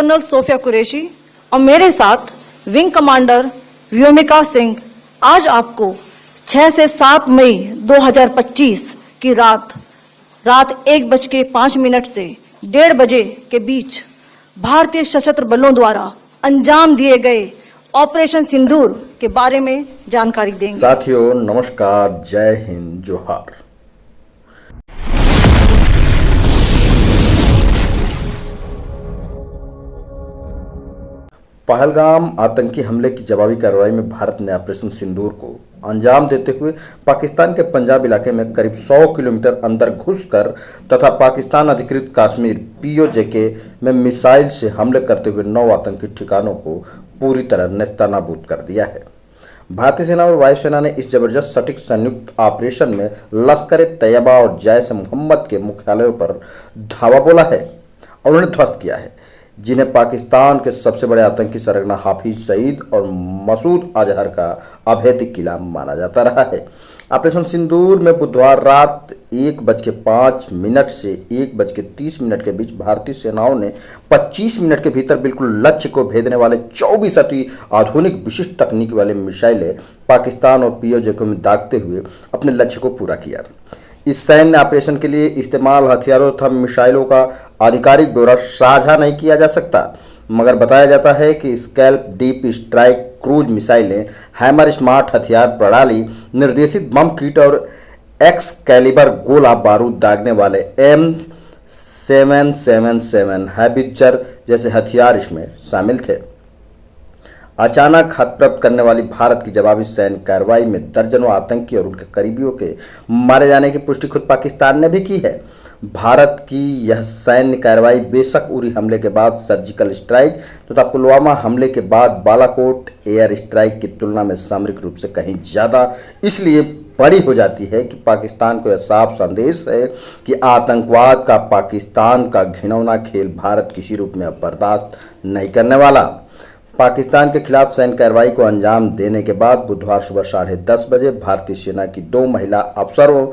Colonel Sophia Qureshi और मेरे साथ विंग कमांडर व्योमिका सिंह आज आपको 6 से 7 मई 2025 की रात 1:05 से 1:30 बजे के बीच भारतीय सशस्त्र बलों द्वारा अंजाम दिए गए ऑपरेशन सिंदूर के बारे में जानकारी देंगे। साथियों नमस्कार, जय हिंद, जोहार। पहलगाम आतंकी हमले की जवाबी कार्रवाई में भारत ने ऑपरेशन सिंदूर को अंजाम देते हुए पाकिस्तान के पंजाब इलाके में करीब 100 किलोमीटर अंदर घुसकर तथा पाकिस्तान अधिकृत कश्मीर POJK में मिसाइल से हमले करते हुए 9 आतंकी ठिकानों को पूरी तरह नेस्तनाबूद कर दिया है। भारतीय सेना और वायुसेना ने इस जबरदस्त सटीक संयुक्त ऑपरेशन में लश्कर-ए-तैयबा और जैश-ए-मोहम्मद के मुख्यालयों पर धावा बोला है और उन्हें ध्वस्त किया है, जिन्हें पाकिस्तान के सबसे बड़े आतंकी सरगना हाफिज सईद और मसूद अजहर का अभेद्य किला माना जाता रहा है। ऑपरेशन सिंदूर में बुधवार रात 1:05 से 1:30 के बीच भारतीय सेनाओं ने 25 मिनट के भीतर बिल्कुल लक्ष्य को भेदने वाले 24 अति आधुनिक विशिष्ट तकनीक वाले मिसाइलें पाकिस्तान और POJK में दागते हुए अपने लक्ष्य को पूरा किया। इस सैन्य ऑपरेशन के लिए इस्तेमाल हथियारों तथा मिसाइलों का आधिकारिक ब्यौरा साझा नहीं किया जा सकता, मगर बताया जाता है कि स्कैल्प डीप स्ट्राइक क्रूज मिसाइलें, हैमर स्मार्ट हथियार प्रणाली, निर्देशित बम किट और एक्सकैलिबर गोला बारूद दागने वाले M777 हैबिचर जैसे हथियार इसमें शामिल थे। अचानक हाथ प्राप्त करने वाली भारत की जवाबी सैन्य कार्रवाई में दर्जनों आतंकी और उनके करीबियों के मारे जाने की पुष्टि खुद पाकिस्तान ने भी की है। भारत की यह सैन्य कार्रवाई बेशक उरी हमले के बाद सर्जिकल स्ट्राइक तथा पुलवामा हमले के बाद बालाकोट एयर स्ट्राइक की तुलना में सामरिक रूप से कहीं ज़्यादा इसलिए बड़ी हो जाती है कि पाकिस्तान को यह साफ संदेश है कि आतंकवाद का पाकिस्तान का घिनौना खेल भारत किसी रूप में अब बर्दाश्त नहीं करने वाला। पाकिस्तान के खिलाफ सैन्य कार्रवाई को अंजाम देने के बाद बुधवार सुबह 10:30 बजे भारतीय सेना की 2 महिला अफसरों,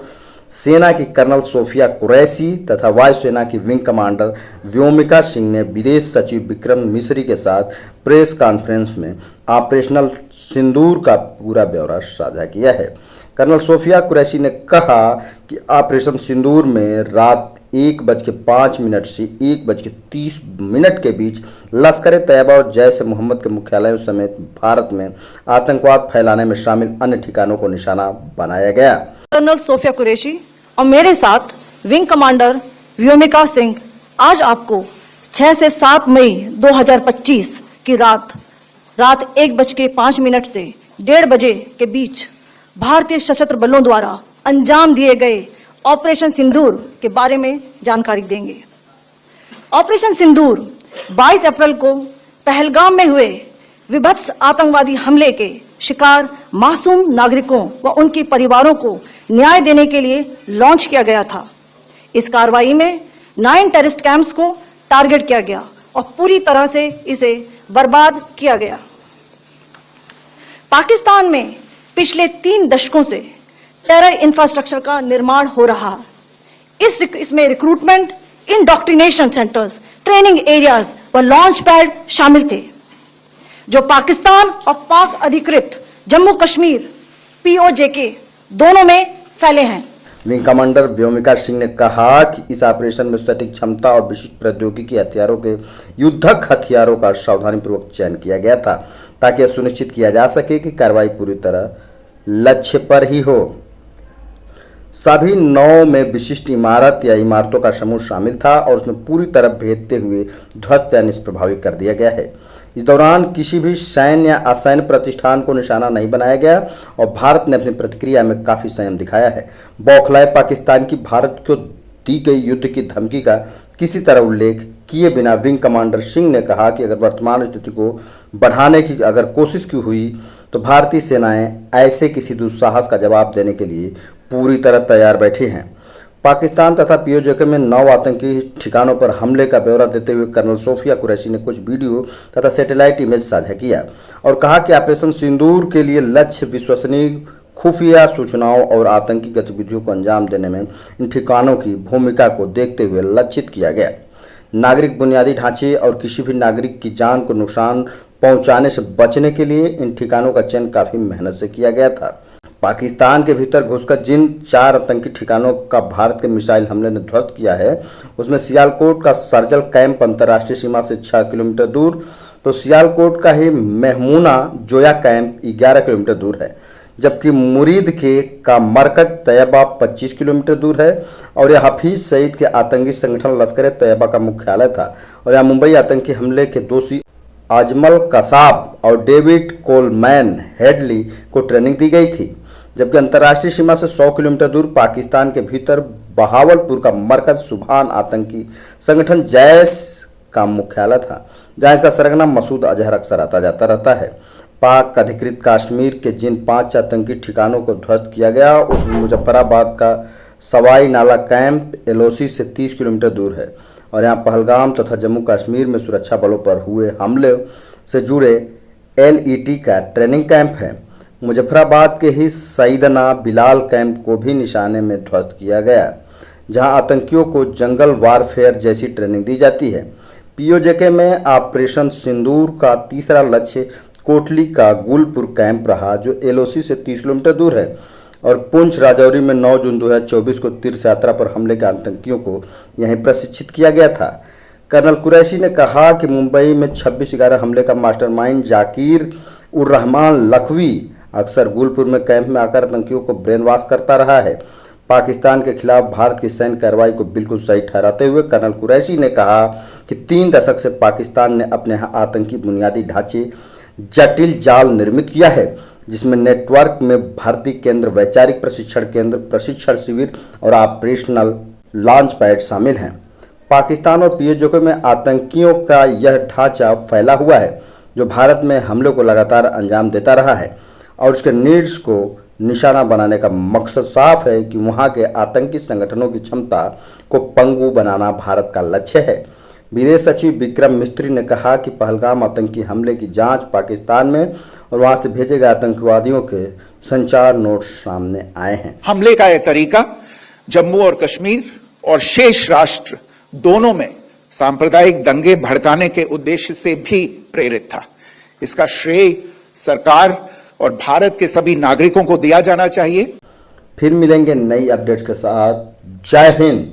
सेना की कर्नल सोफिया कुरैशी तथा वायुसेना की विंग कमांडर व्योमिका सिंह ने विदेश सचिव विक्रम मिश्री के साथ प्रेस कॉन्फ्रेंस में ऑपरेशनल सिंदूर का पूरा ब्यौरा साझा किया है। कर्नल सोफिया कुरैशी ने कहा कि ऑपरेशन सिंदूर में रात 1:05 से 1:30 के बीच लश्कर-ए-तैयबा और जैश-ए-मोहम्मद के मुख्यालयों समेत भारत में आतंकवाद फैलाने में शामिल अन्य ठिकानों को निशाना बनाया गया। कर्नल सोफिया कुरैशी और मेरे साथ विंग कमांडर व्योमिका सिंह आज आपको 6 से 7 मई 2025 की रात 1:05 से 1:30 बजे के बीच भारतीय सशस्त्र बलों द्वारा अंजाम दिए गए ऑपरेशन सिंदूर के बारे में जानकारी देंगे। ऑपरेशन सिंदूर 22 अप्रैल को पहलगाम में हुए विभत्स आतंकवादी हमले के शिकार मासूम नागरिकों व उनके परिवारों को न्याय देने के लिए लॉन्च किया गया था। इस कार्रवाई में 9 टेररिस्ट कैंप्स को टारगेट किया गया और पूरी तरह से इसे बर्बाद किया गया। पाकिस्तान में पिछले 3 दशकों से टेरर इंफ्रास्ट्रक्चर का निर्माण हो रहा है। इसमें recruitment, indoctrination centres, training areas व लॉन्च पैड शामिल थे, जो पाकिस्तान और पाक अधिकृत जम्मू कश्मीर POJK दोनों में फैले हैं। विंग कमांडर व्योमिका सिंह ने कहा कि इस ऑपरेशन में सटीक क्षमता और विशिष्ट प्रौद्योगिकी हथियारों के युद्धक हथियारों का सावधानीपूर्वक चयन किया गया था, ताकि यह सुनिश्चित किया जा सके कि कार्रवाई पूरी तरह लक्ष्य पर ही हो। सभी 9 में विशिष्ट इमारत या इमारतों का समूह शामिल था और उसमें पूरी तरह भेदते हुए ध्वस्त या निष्प्रभावी कर दिया गया है। इस दौरान किसी भी सैन्य या असैन्य प्रतिष्ठान को निशाना नहीं बनाया गया और भारत ने अपनी प्रतिक्रिया में काफ़ी संयम दिखाया है। बौखलाए पाकिस्तान की भारत को दी गई युद्ध की धमकी का किसी तरह उल्लेख किए बिना विंग कमांडर सिंह ने कहा कि अगर वर्तमान स्थिति को बढ़ाने की अगर कोशिश की हुई तो भारतीय सेनाएं ऐसे किसी दुस्साहस का जवाब देने के लिए पूरी तरह तैयार बैठी हैं। पाकिस्तान तथा POJK में 9 आतंकी ठिकानों पर हमले का ब्यौरा देते हुए कर्नल सोफिया कुरैशी ने कुछ वीडियो तथा सैटेलाइट इमेज साझा किया और कहा कि ऑपरेशन सिंदूर के लिए लक्ष्य विश्वसनीय खुफिया सूचनाओं और आतंकी गतिविधियों को अंजाम देने में इन ठिकानों की भूमिका को देखते हुए लक्षित किया गया। नागरिक बुनियादी ढांचे और किसी भी नागरिक की जान को नुकसान पहुंचाने से बचने के लिए इन ठिकानों का चयन काफी मेहनत से किया गया था। पाकिस्तान के भीतर घुसकर जिन 4 आतंकी ठिकानों का भारत के मिसाइल हमले ने ध्वस्त किया है, उसमें सियालकोट का सर्जल कैंप अंतर्राष्ट्रीय सीमा से 6 किलोमीटर दूर, तो सियालकोट का ही महमूना जोया कैंप 11 किलोमीटर दूर है, जबकि मुरीद के का मरकज तैयबा 25 किलोमीटर दूर है और यह हफीज सईद के आतंकी संगठन लश्कर तैयबा का मुख्यालय था और यह मुंबई आतंकी हमले के दोषी आजमल कसाब और डेविड कोलमैन हेडली को ट्रेनिंग दी गई थी। जबकि अंतर्राष्ट्रीय सीमा से 100 किलोमीटर दूर पाकिस्तान के भीतर बहावलपुर का मरकज सुभान आतंकी संगठन जैश का मुख्यालय था, जहां इसका सरगना मसूद अजहर अक्सर आता जाता रहता है। पाक अधिकृत कश्मीर के जिन 5 आतंकी ठिकानों को ध्वस्त किया गया, उसमें मुजफ्फराबाद का सवाई नाला कैंप एलओसी से 30 किलोमीटर दूर है और यहाँ पहलगाम तथा जम्मू कश्मीर में सुरक्षा बलों पर हुए हमले से जुड़े एलईटी का ट्रेनिंग कैंप है। मुजफ्फराबाद के ही सईदना बिलाल कैंप को भी निशाने में ध्वस्त किया गया, जहां आतंकियों को जंगल वारफेयर जैसी ट्रेनिंग दी जाती है। पीओजेके में ऑपरेशन सिंदूर का तीसरा लक्ष्य कोटली का गुलपुर कैंप रहा, जो एलओसी से 30 किलोमीटर दूर है, और पुंछ राजौरी में 9 जून 2024 को तीर्थ यात्रा पर हमले के आतंकियों को यहीं प्रशिक्षित किया गया था। कर्नल कुरैशी ने कहा कि मुंबई में 26/11 हमले का मास्टरमाइंड जाकिर उर रहमान लखवी अक्सर गुलपुर में कैंप में आकर आतंकियों को ब्रेन वॉश करता रहा है। पाकिस्तान के खिलाफ भारत की सैन्य कार्रवाई को बिल्कुल सही ठहराते हुए कर्नल कुरैशी ने कहा कि 3 दशक से पाकिस्तान ने अपने यहाँ आतंकी बुनियादी ढांचे जटिल जाल निर्मित किया है, जिसमें नेटवर्क में भर्ती केंद्र, वैचारिक प्रशिक्षण केंद्र, प्रशिक्षण शिविर और ऑपरेशनल लॉन्च पैड शामिल हैं। पाकिस्तान और पीओजे में आतंकियों का यह ढांचा फैला हुआ है, जो भारत में हमलों को लगातार अंजाम देता रहा है और उसके नीड्स को निशाना बनाने का मकसद साफ है कि वहाँ के आतंकी संगठनों की क्षमता को पंगु बनाना भारत का लक्ष्य है। विदेश सचिव विक्रम मिस्त्री ने कहा कि पहलगाम आतंकी हमले की जांच पाकिस्तान में और वहां से भेजे गए आतंकवादियों के संचार नोट सामने आए हैं। हमले का यह तरीका जम्मू और कश्मीर और शेष राष्ट्र दोनों में सांप्रदायिक दंगे भड़काने के उद्देश्य से भी प्रेरित था। इसका श्रेय सरकार और भारत के सभी नागरिकों को दिया जाना चाहिए। फिर मिलेंगे नई अपडेट्स के साथ। जय हिंद।